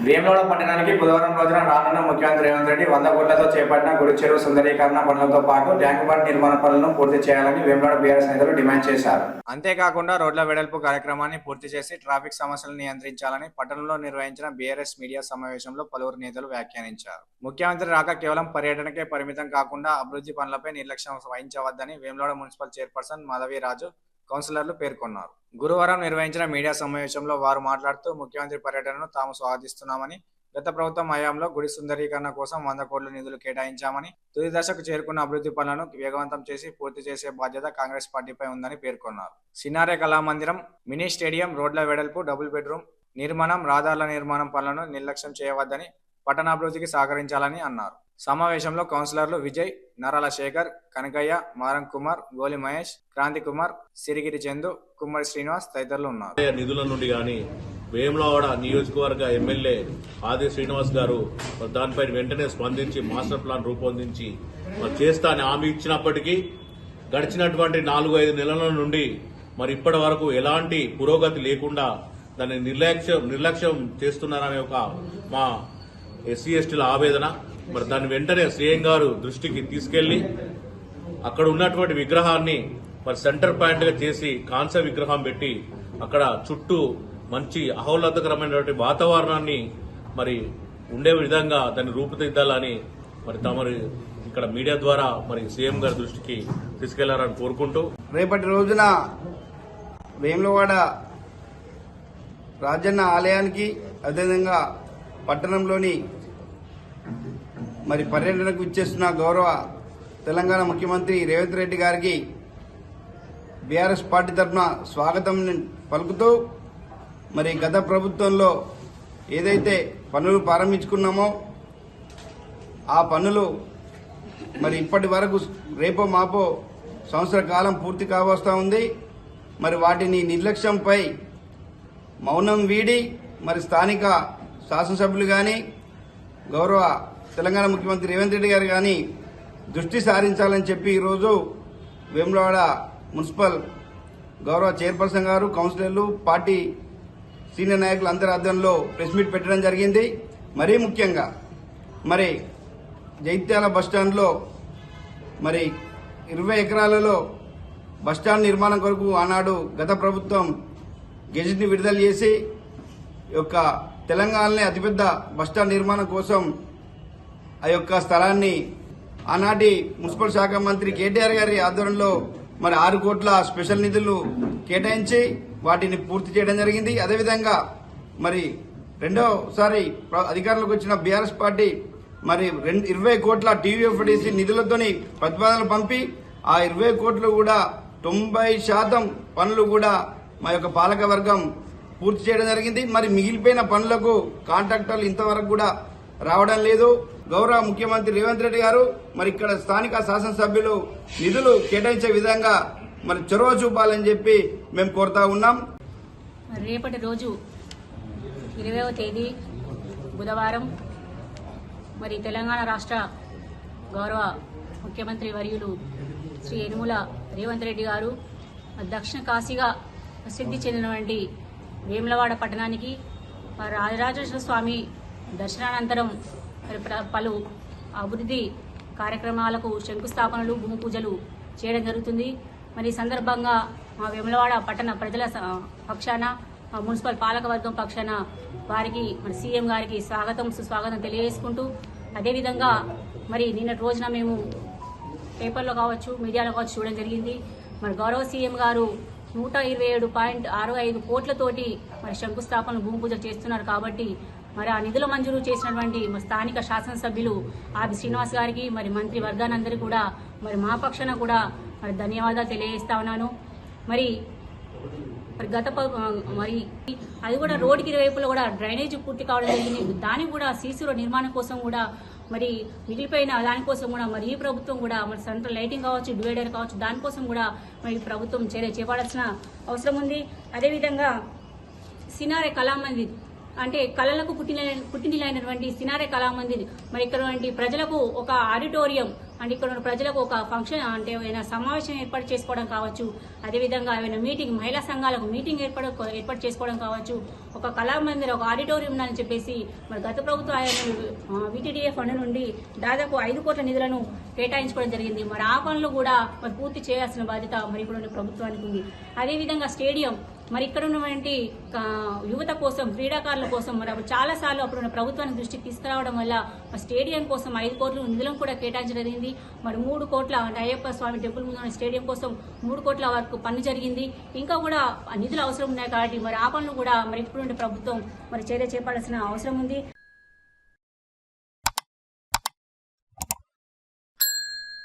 వేములవాడ పట్టణానికి బుధవారం రోజున రానున్న ముఖ్యమంత్రి రేవంత్ రెడ్డి 100 కోట్లతో చేపట్టిన గుడి చెరువు సుందరీకరణ పనులతో పాటు ట్యాంకు బండ్ నిర్మాణ పనులను పూర్తి చేయాలని వేములవాడ బీఆర్ఎస్ నేతలు డిమాండ్ చేశారు. అంతేకాకుండా రోడ్ల వెడల్పు కార్యక్రమాన్ని పూర్తి చేసి ట్రాఫిక్ సమస్యలను నియంత్రించాలని పట్టణంలో నిర్వహించిన బీఆర్ఎస్ మీడియా సమావేశంలో పలువురు నేతలు వ్యాఖ్యానించారు. ముఖ్యమంత్రి రాక కేవలం పర్యటనకే పరిమితం కాకుండా అభివృద్ధి పనులపై నిర్లక్ష్యం వహించవద్దని వేములవాడ మున్సిపల్ చైర్పర్సన్ మాధవీరాజు కౌన్సిలర్లు పేర్కొన్నారు. గురువారం నిర్వహించిన మీడియా సమావేశంలో వారు మాట్లాడుతూ ముఖ్యమంత్రి పర్యటనను తాము స్వాగతిస్తున్నామని, గత ప్రభుత్వం హయాంలో గుడి సుందరీకరణ కోసం 100 కోట్ల నిధులు కేటాయించామని, తుది దశకు చేరుకున్న అభివృద్ధి పనులను వేగవంతం చేసి పూర్తి చేసే బాధ్యత కాంగ్రెస్ పార్టీపై ఉందని పేర్కొన్నారు. సినారే కళామందిరం, మినీ స్టేడియం, రోడ్ల వెడల్పు, డబుల్ బెడ్రూమ్ నిర్మాణం, రహదారుల నిర్మాణం పనులను నిర్లక్ష్యం చేయవద్దని, పట్టణాభివృద్ధికి సహకరించాలని అన్నారు. సమావేశంలో కౌన్సిలర్లు విజయ్, నరాల శేఖర్, కనకయ్య, మారం కుమార్, గోలి మహేష్, క్రాంతి కుమార్, సిరిగిరి చందు, కుమ్మరి శ్రీనివాస్ తదితరులు ఉన్నారు. నిధుల నుండి గాని వేములవాడ నియోజకవర్గ ఎమ్మెల్యే ఆది శ్రీనివాస్ గారు దానిపై వెంటనే స్పందించి మాస్టర్ ప్లాన్ రూపొందించి చేస్తా అని హామీ ఇచ్చినప్పటికీ గడిచినటువంటి 4-5 నెలల నుండి మరి ఇప్పటి వరకు ఎలాంటి పురోగతి లేకుండా దాన్ని నిర్లక్ష్యం చేస్తున్నారనే ఒక మా ఎస్సీ ఎస్టీల ఆవేదన. మరి దాన్ని వెంటనే సీఎం గారు దృష్టికి తీసుకెళ్లి అక్కడ ఉన్నటువంటి విగ్రహాన్ని మరి సెంటర్ పాయింట్ గా చేసి కాంస్య విగ్రహం పెట్టి అక్కడ చుట్టూ మంచి ఆహ్లాదకరమైనటువంటి వాతావరణాన్ని మరి ఉండే విధంగా దాన్ని రూపుదిద్దాలని మరి తమరు ఇక్కడ మీడియా ద్వారా మరి సీఎం గారి దృష్టికి తీసుకెళ్లారని కోరుకుంటూ, రేపటి రోజున వేములవాడ రాజన్న ఆలయానికి అదేవిధంగా పట్టణంలోని మరి పర్యటనకు ఇచ్చేస్తున్న గౌరవ తెలంగాణ ముఖ్యమంత్రి రేవంత్ రెడ్డి గారికి బీఆర్ఎస్ పార్టీ తరఫున స్వాగతం పలుకుతూ, మరి గత ప్రభుత్వంలో ఏదైతే పనులు ప్రారంభించుకున్నామో ఆ పనులు మరి ఇప్పటి వరకు రేపో మాపో సంవత్సర కాలం పూర్తి కావస్తా ఉంది. మరి వాటిని నిర్లక్ష్యంపై మౌనం వీడి మరి స్థానిక శాసనసభ్యులు కానీ గౌరవ తెలంగాణ ముఖ్యమంత్రి రేవంత్ రెడ్డి గారు కానీ దృష్టి సారించాలని చెప్పి ఈరోజు వేములవాడ మున్సిపల్ గౌరవ చైర్పర్సన్ గారు, కౌన్సిలర్లు, పార్టీ సీనియర్ నాయకులు అందరి ఆధ్వర్యంలో ప్రెస్ మీట్ పెట్టడం జరిగింది. మరీ ముఖ్యంగా మరి జైత్యాల బస్టాండ్లో మరి 20 ఎకరాలలో బస్టాండ్ నిర్మాణం కొరకు ఆనాడు గత ప్రభుత్వం గెజిట్ని విడుదల చేసి యొక్క తెలంగాణలోనే అతిపెద్ద బస్టాండ్ నిర్మాణం కోసం ఆ యొక్క స్థలాన్ని ఆనాటి మున్సిపల్ శాఖ మంత్రి కేటీఆర్ గారి ఆధ్వర్యంలో మరి 6 కోట్ల స్పెషల్ నిధులు కేటాయించి వాటిని పూర్తి చేయడం జరిగింది. అదేవిధంగా మరి రెండోసారి అధికారంలోకి వచ్చిన బీఆర్ఎస్ పార్టీ మరి 20 కోట్ల టీవీఎఫ్డిసి నిధులతోని ప్రతిపాదనలు పంపి ఆ 20 కోట్లు కూడా 90% పనులు కూడా మా యొక్క పాలక వర్గం పూర్తి చేయడం జరిగింది. మరి మిగిలిపోయిన పనులకు కాంట్రాక్టర్లు ఇంతవరకు కూడా రావడం లేదు. గౌరవ ముఖ్యమంత్రి రేవంత్ రెడ్డి గారు మరి ఇక్కడ స్థానిక శాసనసభ్యులు నిధులు కేటాయించే విధంగా మరి చొరవ చూపాలని చెప్పి మేము కోరుతా ఉన్నాం. రేపటి రోజు 20వ తేదీ బుధవారం మరి తెలంగాణ రాష్ట్ర గౌరవ ముఖ్యమంత్రి వర్యులు శ్రీ యనుమల రేవంత్ రెడ్డి గారు దక్షిణ కాశీగా ప్రసిద్ధి చెందినటువంటి వేములవాడ పట్టణానికి రాజరాజేశ్వర స్వామి దర్శనానంతరం పలు అభివృద్ధి కార్యక్రమాలకు శంకుస్థాపనలు, భూమి పూజలు చేయడం జరుగుతుంది. మరి ఈ సందర్భంగా మా వేములవాడ పట్టణ ప్రజల పక్షాన, మున్సిపల్ పాలకవర్గం పక్షాన వారికి మరి సీఎం గారికి స్వాగతం సుస్వాగతం తెలియజేసుకుంటూ, అదేవిధంగా మరి నిన్నటి రోజున మేము పేపర్లో కావచ్చు, మీడియాలో కావచ్చు చూడడం జరిగింది. మరి గౌరవ సీఎం గారు 127.65 కోట్లతోటి మరి శంకుస్థాపన, భూమి పూజ చేస్తున్నారు. కాబట్టి మరి ఆ నిధుల మంజూరు చేసినటువంటి స్థానిక శాసనసభ్యులు ఆది శ్రీనివాస్ గారికి మరి మంత్రి వర్గానందరికీ కూడా మరి మా పక్షాన కూడా మరి ధన్యవాదాలు తెలియజేస్తా ఉన్నాను. మరి గత మరి అది కూడా రోడ్డుకి ఇరువైపులో కూడా డ్రైనేజ్ పూర్తి కావడం జరిగింది. దానికి కూడా సీసీ రోడ్ నిర్మాణం కోసం కూడా మరి మిగిలిపోయిన దానికోసం కూడా మరి ఈ ప్రభుత్వం కూడా మరి సెంట్రల్ లైటింగ్ కావచ్చు, డివైడర్ కావచ్చు, దానికోసం కూడా మరి ప్రభుత్వం చర్య చేపడాల్సిన అవసరం ఉంది. అదేవిధంగా సినారే కళామందిర్ అంటే కళలకు పుట్టినైనటువంటి సినారే కళామందిర్ మరి ఇక్కడ ప్రజలకు ఒక ఆడిటోరియం, అండ్ ఇక్కడ ఉన్న ప్రజలకు ఒక ఫంక్షన్ అంటే ఏమైనా సమావేశం ఏర్పాటు చేసుకోవడం కావచ్చు, అదేవిధంగా ఏమైనా మీటింగ్, మహిళా సంఘాలకు మీటింగ్ ఏర్పాటు చేసుకోవడం కావచ్చు, ఒక కళామందిర్, ఒక ఆడిటోరియం అని చెప్పేసి మరి గత ప్రభుత్వం ఆయన VTDA ఫండ్ నుండి దాదాపు 5 కోట్ల నిధులను కేటాయించుకోవడం జరిగింది. మరి ఆ పనులు కూడా మరి పూర్తి చేయాల్సిన బాధ్యత మరి ఇప్పుడు ప్రభుత్వానికి ఉంది. అదేవిధంగా స్టేడియం, మరి ఇక్కడ ఉన్నటువంటి యువత కోసం, క్రీడాకారుల కోసం మరి చాలా సార్లు అప్పుడున్న ప్రభుత్వానికి దృష్టికి తీసుకురావడం వల్ల స్టేడియం కోసం 5 కోట్ల నిధులను కూడా కేటాయించడం జరిగింది. మరి 3 కోట్ల అంటే అయ్యప్ప స్వామి టెంపుల్ ముందు ఉన్న స్టేడియం కోసం 3 కోట్ల వరకు పన్ను జరిగింది. ఇంకా కూడా నిధులు అవసరం ఉన్నాయి కాబట్టి మరి ఆ పనులు కూడా మరి ఇప్పుడున్న ప్రభుత్వం మరి చర్య చేపట్టాల్సిన అవసరం ఉంది.